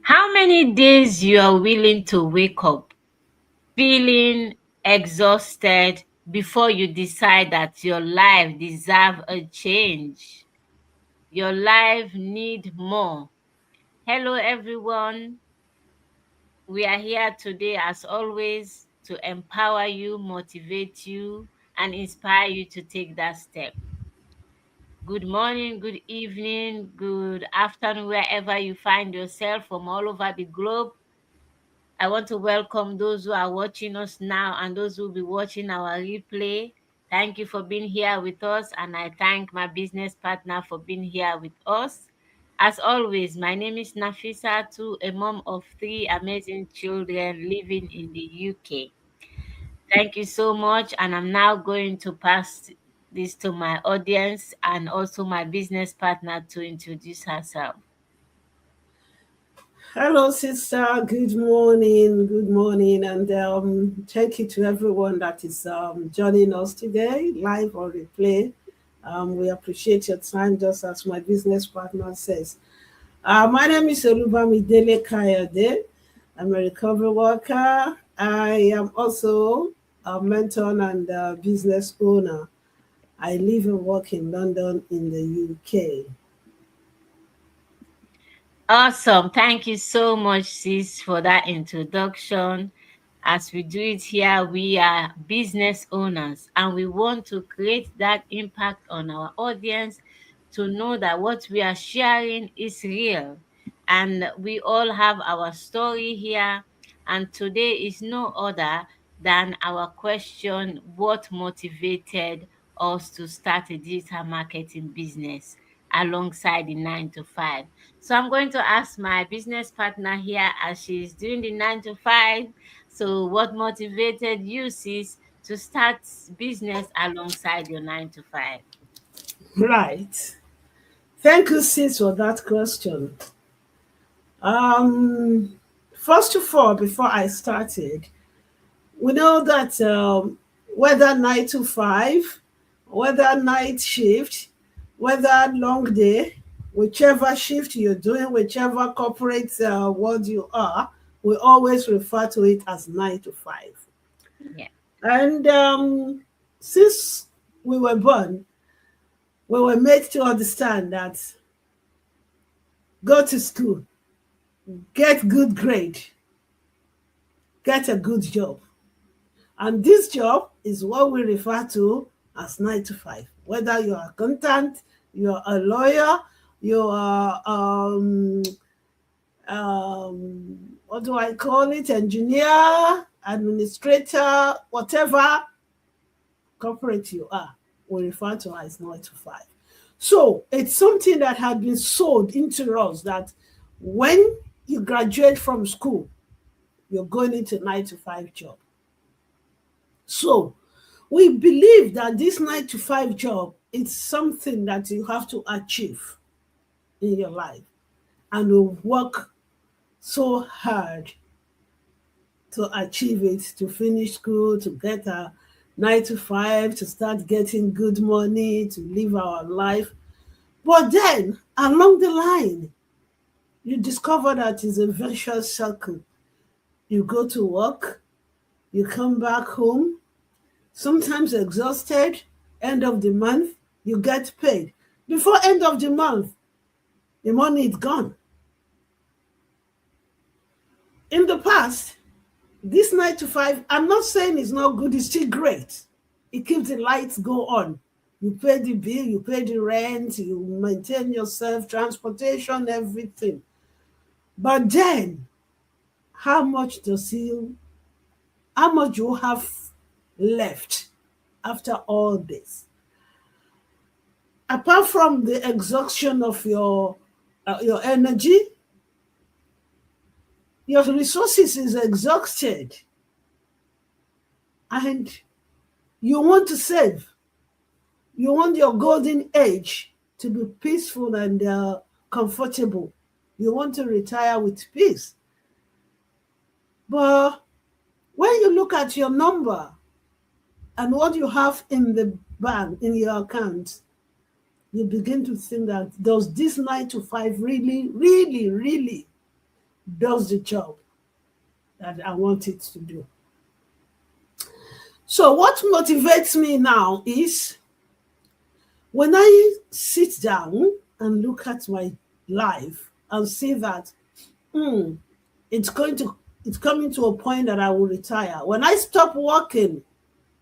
How many days you are willing to wake up feeling exhausted before you decide that your life deserve a change? Your life need more. Hello everyone. We are here today as always to empower you, motivate you, and inspire you to take that step. Good morning, good evening, good afternoon, wherever you find yourself from all over the globe. I want to welcome those who are watching us now and those who will be watching our replay. Thank you for being here with us, and I thank my business partner for being here with us. As always, my name is Nafisa, too, a mom of three amazing children living in the UK. Thank you so much, and I'm now going to pass this to my audience and also my business partner to introduce herself. Hello, sister. Good morning. Good morning. And thank you to everyone that is joining us today, live or replay. We appreciate your time, just as my business partner says. My name is Olubami Dele Kayode. I'm a recovery worker. I am also a mentor and business owner. I live and work in London in the UK. Awesome. Thank you so much, sis, for that introduction. As we do it here, we are business owners and we want to create that impact on our audience to know that what we are sharing is real. And we all have our story here. And today is no other than our question: what motivated us to start a digital marketing business alongside the 9 to 5? So I'm going to ask my business partner here as she's doing the 9 to 5. So what motivated you, sis, to start business alongside your 9 to 5? Right. Thank you, sis, for that question. Um, First of all, before I started, we know that whether 9 to 5, whether night shift, whether long day, whichever shift you're doing, whichever corporate world you are, we always refer to it as 9 to 5. Yeah. And since we were born, we were made to understand that go to school, get good grade, get a good job. And this job is what we refer to as 9 to 5. Whether you're an accountant, you're a lawyer, you're what do I call it? Engineer, administrator, whatever corporate you are, we refer to as 9 to 5. So it's something that had been sold into us that when you graduate from school, you're going into 9 to 5 job. So we believe that this 9 to 5 job is something that you have to achieve in your life, and you work so hard to achieve it, to finish school, to get a 9 to 5, to start getting good money, to live our life. But then along the line, you discover that it's a vicious circle. You go to work, you come back home, sometimes exhausted. End of the month, you get paid. Before end of the month, the money is gone. In the past, this 9 to 5, I'm not saying it's not good, it's still great. It keeps the lights go on. You pay the bill, you pay the rent, you maintain yourself, transportation, everything. But then, how much you have left after all this? Apart from the exhaustion of your energy, your resources is exhausted, and you want to save. You want your golden age to be peaceful and comfortable. You want to retire with peace. But when you look at your number and what you have in the bank, in your account, you begin to think that does this 9 to 5 really, really, really does the job that I want it to do. So, what motivates me now is when I sit down and look at my life and see that hmm, it's going to it's coming to a point that I will retire. When I stop working,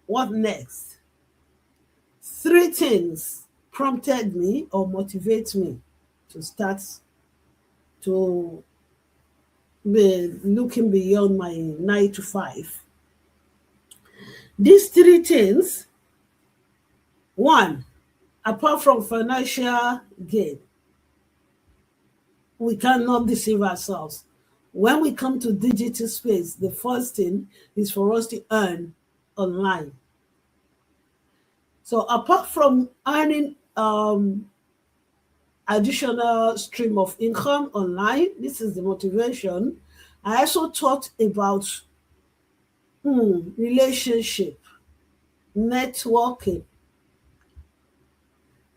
what next? Three things prompted me or motivate me to start to be looking beyond my 9 to 5. These three things: one, apart from financial gain, we cannot deceive ourselves. When we come to digital space, the first thing is for us to earn online. So apart from earning additional stream of income online, this is the motivation. I also thought about relationship, networking.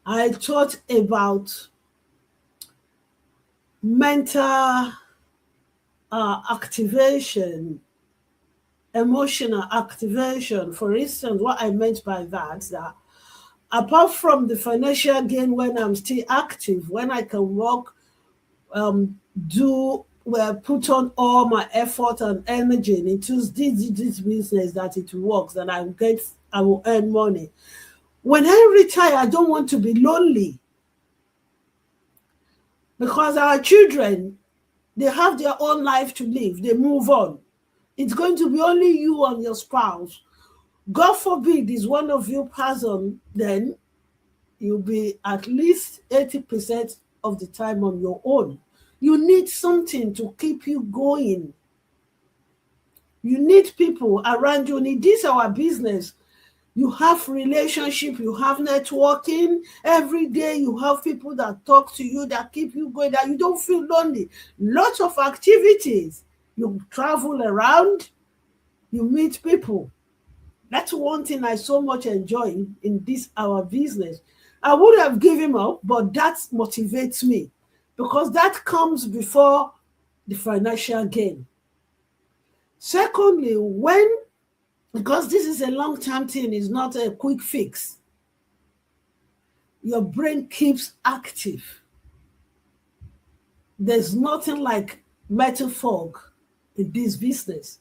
I thought about mental activation, emotional activation. For instance, what I meant by that apart from the financial gain, when I'm still active, when I can work, do well, put on all my effort and energy into this business, that it works, that I will earn money. When I retire, I don't want to be lonely, because our children, they have their own life to live. They move on. It's going to be only you and your spouse. God forbid is one of you pass on, then you'll be at least 80% of the time on your own. You need something to keep you going. You need people around you. In this our business, you have relationship, you have networking. Every day you have people that talk to you, that keep you going, that you don't feel lonely. Lots of activities. You travel around, you meet people. That's one thing I so much enjoy in this our business. I would have given up, but that motivates me, because that comes before the financial gain. Secondly, because this is a long-term thing, it's not a quick fix. Your brain keeps active. There's nothing like mental fog in this business,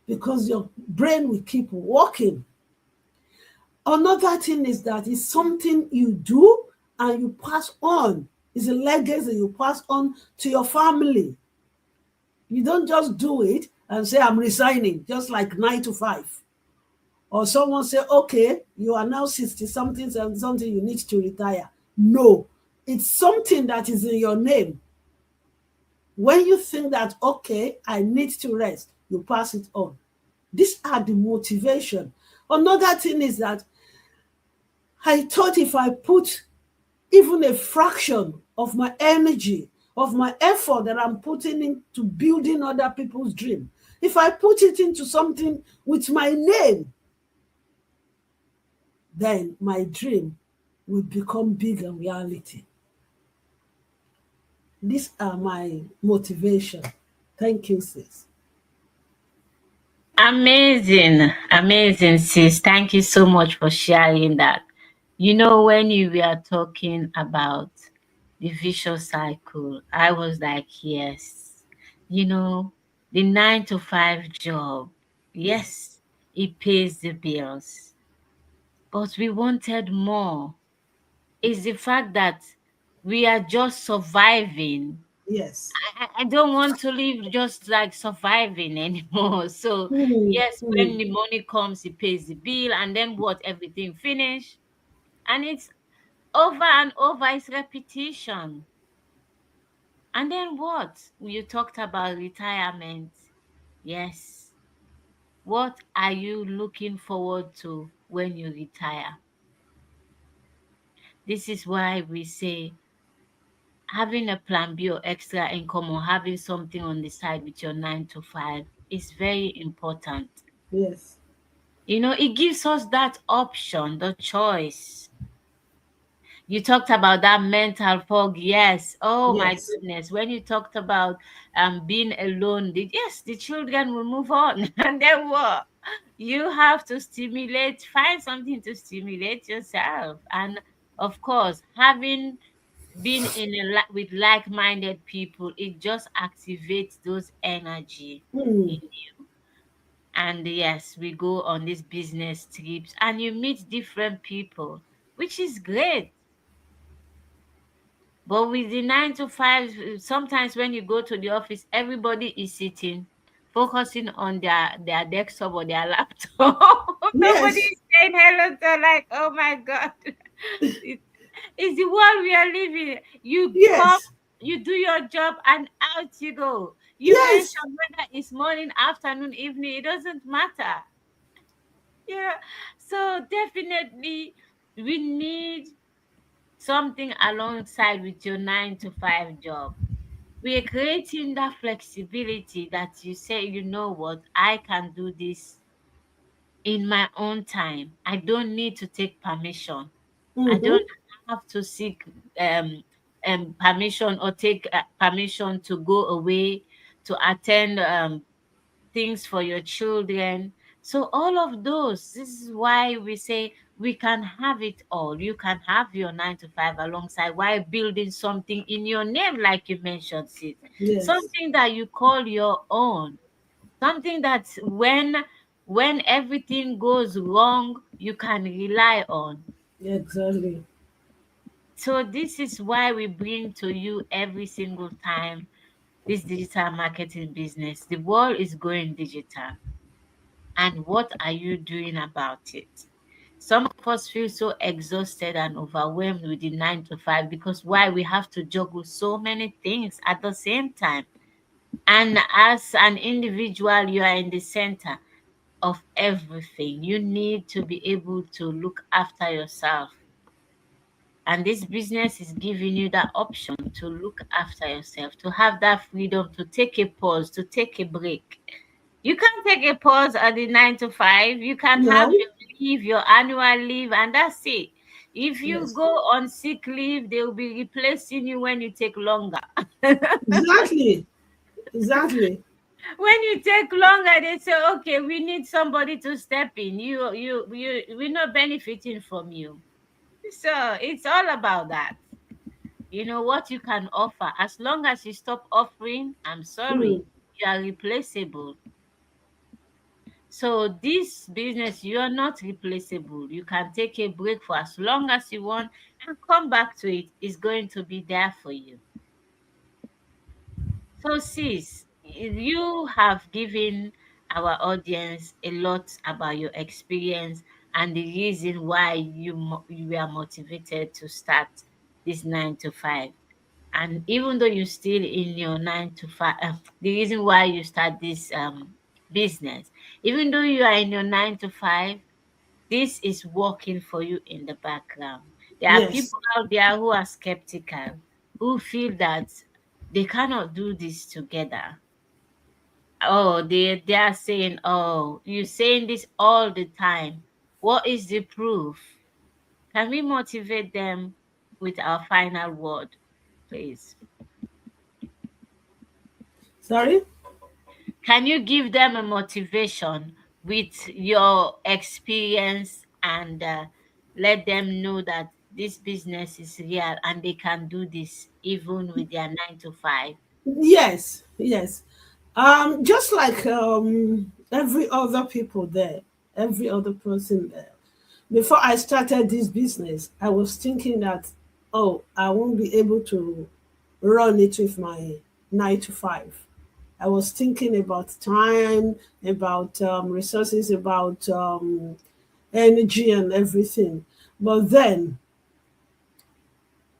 because your brain will keep working. Another thing is that it's something you do and you pass on. It's a legacy you pass on to your family. You don't just do it and say, I'm resigning, just like 9 to 5. Or someone say, okay, you are now 60 something, something, you need to retire. No, it's something that is in your name. When you think that, okay, I need to rest, you pass it on. These are the motivation. Another thing is that I thought if I put even a fraction of my energy, of my effort that I'm putting into building other people's dream, if I put it into something with my name, then my dream will become big and reality. These are my motivation. Thank you, sis. Amazing, amazing, sis. Thank you so much for sharing that. When you were talking about the vicious cycle, I was like, yes, you know, the 9 to 5 job, Yes. yes, it pays the bills, but we wanted more. It's the fact that we are just surviving. Yes. I don't want to live just like surviving anymore. So Hmm, yes, when hmm. the money comes, it pays the bill, and then what? Everything finish, and it's over and over. It's repetition. And then what? You talked about retirement. Yes. What are you looking forward to when you retire? This is why we say having a plan B or extra income, or having something on the side with your 9 to 5 is very important. Yes. It gives us that option, the choice. You talked about that mental fog. Yes. Oh my Yes. goodness. When you talked about being alone, yes, the children will move on. And then what? You have to stimulate, find something to stimulate yourself. And of course, having been with like-minded people, it just activates those energy Mm. in you. And yes, we go on these business trips and you meet different people, which is great. But with the 9 to 5, sometimes when you go to the office, everybody is sitting, focusing on their desktop or their laptop. Nobody Yes. is saying hello to, like, oh my God. It- it's the world we are living. You come, Yes. you do your job, and out you go. You Yes. mention whether it's morning, afternoon, evening, it doesn't matter. Yeah. So definitely we need something alongside with your 9 to 5 job. We are creating that flexibility that you say, you know what, I can do this in my own time. I don't need to take permission. I Mm-hmm. don't have to seek um, permission or take permission to go away to attend things for your children. So all of those, this is why we say we can have it all. You can have your 9 to 5 alongside while building something in your name, like you mentioned, Sid. Yes. Something that you call your own. Something that when everything goes wrong, you can rely on. Exactly. So this is why we bring to you every single time this digital marketing business. The world is going digital. And what are you doing about it? Some of us feel so exhausted and overwhelmed with the 9 to 5 because why we have to juggle so many things at the same time. And as an individual, you are in the center of everything. You need to be able to look after yourself. And this business is giving you that option to look after yourself, to have that freedom to take a pause, to take a break. You can take a pause at the 9 to 5. You can have No. your leave, your annual leave, and that's it. If you Yes. go on sick leave, they will be replacing you when you take longer. Exactly. Exactly. When you take longer, they say, okay, we need somebody to step in. We're not benefiting from you. So it's all about that. You know what you can offer. As long as you stop offering, I'm Mm. sorry, you are replaceable. So this business, you are not replaceable. You can take a break for as long as you want and come back to it. It's going to be there for you. So sis, you have given our audience a lot about your experience and the reason why you were motivated to start this 9 to 5. And even though you're still in your 9 to 5, the reason why you start this business, even though you are in your 9 to 5, this is working for you in the background. There are Yes. people out there who are skeptical, who feel that they cannot do this together. Oh, they are saying, oh, you're saying this all the time. What is the proof? Can we motivate them with our final word, please? Sorry. Can you give them a motivation with your experience and let them know that this business is real and they can do this even with their 9 to 5? Yes. Yes. Just like every other people there, every other person there. Before I started this business, I was thinking that, oh, I won't be able to run it with my 9 to 5. I was thinking about time, about resources, about energy and everything. But then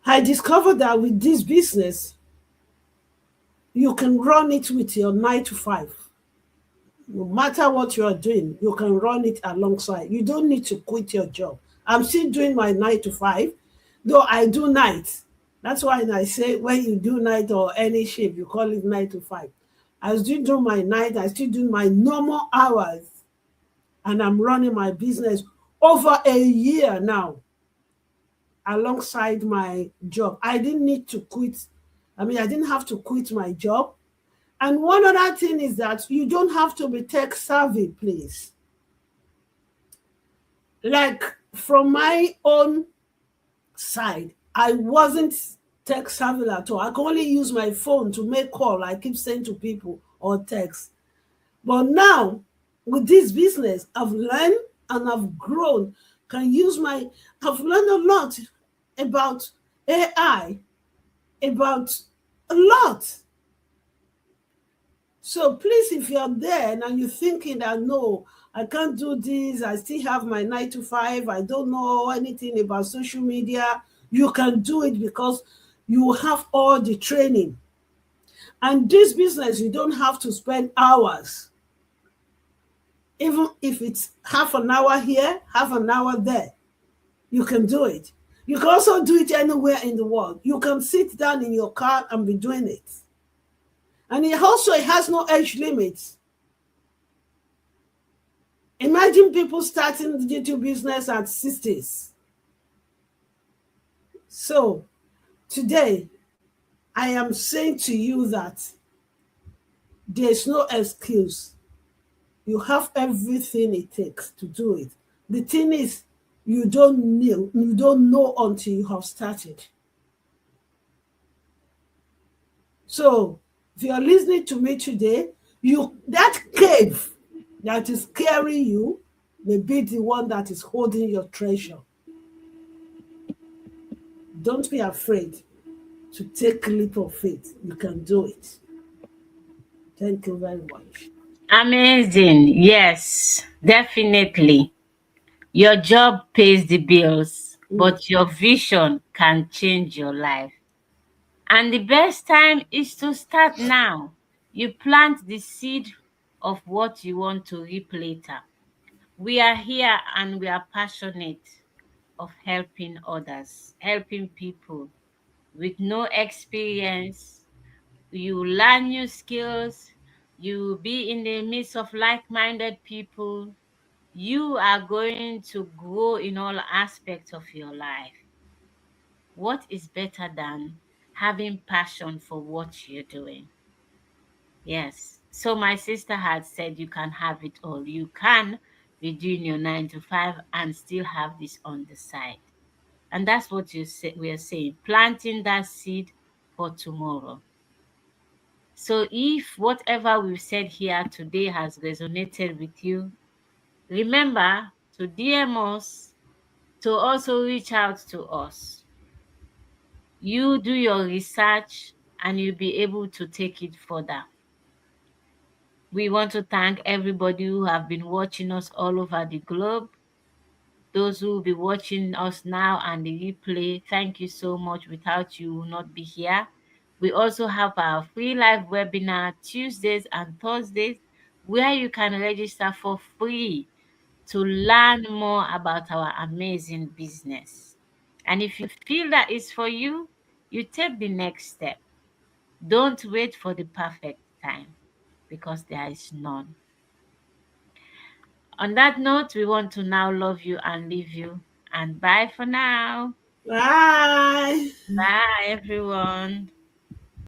I discovered that with this business, you can run it with your 9 to 5. No matter what you are doing, you can run it alongside. You don't need to quit your job. I'm still doing my 9 to 5, though I do night. That's why I say when you do night or any shift, you call it 9 to 5. I still do my night, I still do my normal hours, and I'm running my business over a year now. alongside my job. I didn't need to quit. I mean, I didn't have to quit my job. And one other thing is that you don't have to be tech savvy, please. Like from my own side, I wasn't tech savvy at all. I can only use my phone to make call. I keep saying to people or text. But now with this business, I've learned and I've grown. Can use my I've learned a lot about AI, about a lot. So please, if you're there and you're thinking that no, I can't do this, I still have my 9 to 5, I don't know anything about social media, you can do it because you have all the training. And this business, you don't have to spend hours. Even if it's half an hour here, half an hour there, you can do it. You can also do it anywhere in the world. You can sit down in your car and be doing it. And it has no age limit. Imagine people starting the YouTube business at 60s. So today, I am saying to you that there's no excuse. You have everything it takes to do it. The thing is, you don't know until you have started. So if you're listening to me today, that cave that is carrying you may be the one that is holding your treasure. Don't be afraid to take a leap of faith. You can do it. Thank you very much. Amazing. Yes, definitely. Your job pays the bills, Mm. but your vision can change your life. And the best time is to start now. You plant the seed of what you want to reap later. We are here and we are passionate of helping others, helping people with no experience. You learn new skills, you be in the midst of like-minded people. You are going to grow in all aspects of your life. What is better than having passion for what you're doing? Yes. So my sister had said you can have it all. You can be doing your 9 to 5 and still have this on the side. And that's what we are saying, planting that seed for tomorrow. So if whatever we've said here today has resonated with you, remember to DM us, to also reach out to us. You do your research and you'll be able to take it further. We want to thank everybody who have been watching us all over the globe. Those who will be watching us now and the replay, thank you so much. Without you, we will not be here. We also have our free live webinar Tuesdays and Thursdays, where you can register for free to learn more about our amazing business. And if you feel that is for you, you take the next step. Don't wait for the perfect time because there is none. On that note, we want to now love you and leave you. And bye for now. Bye. Bye, everyone.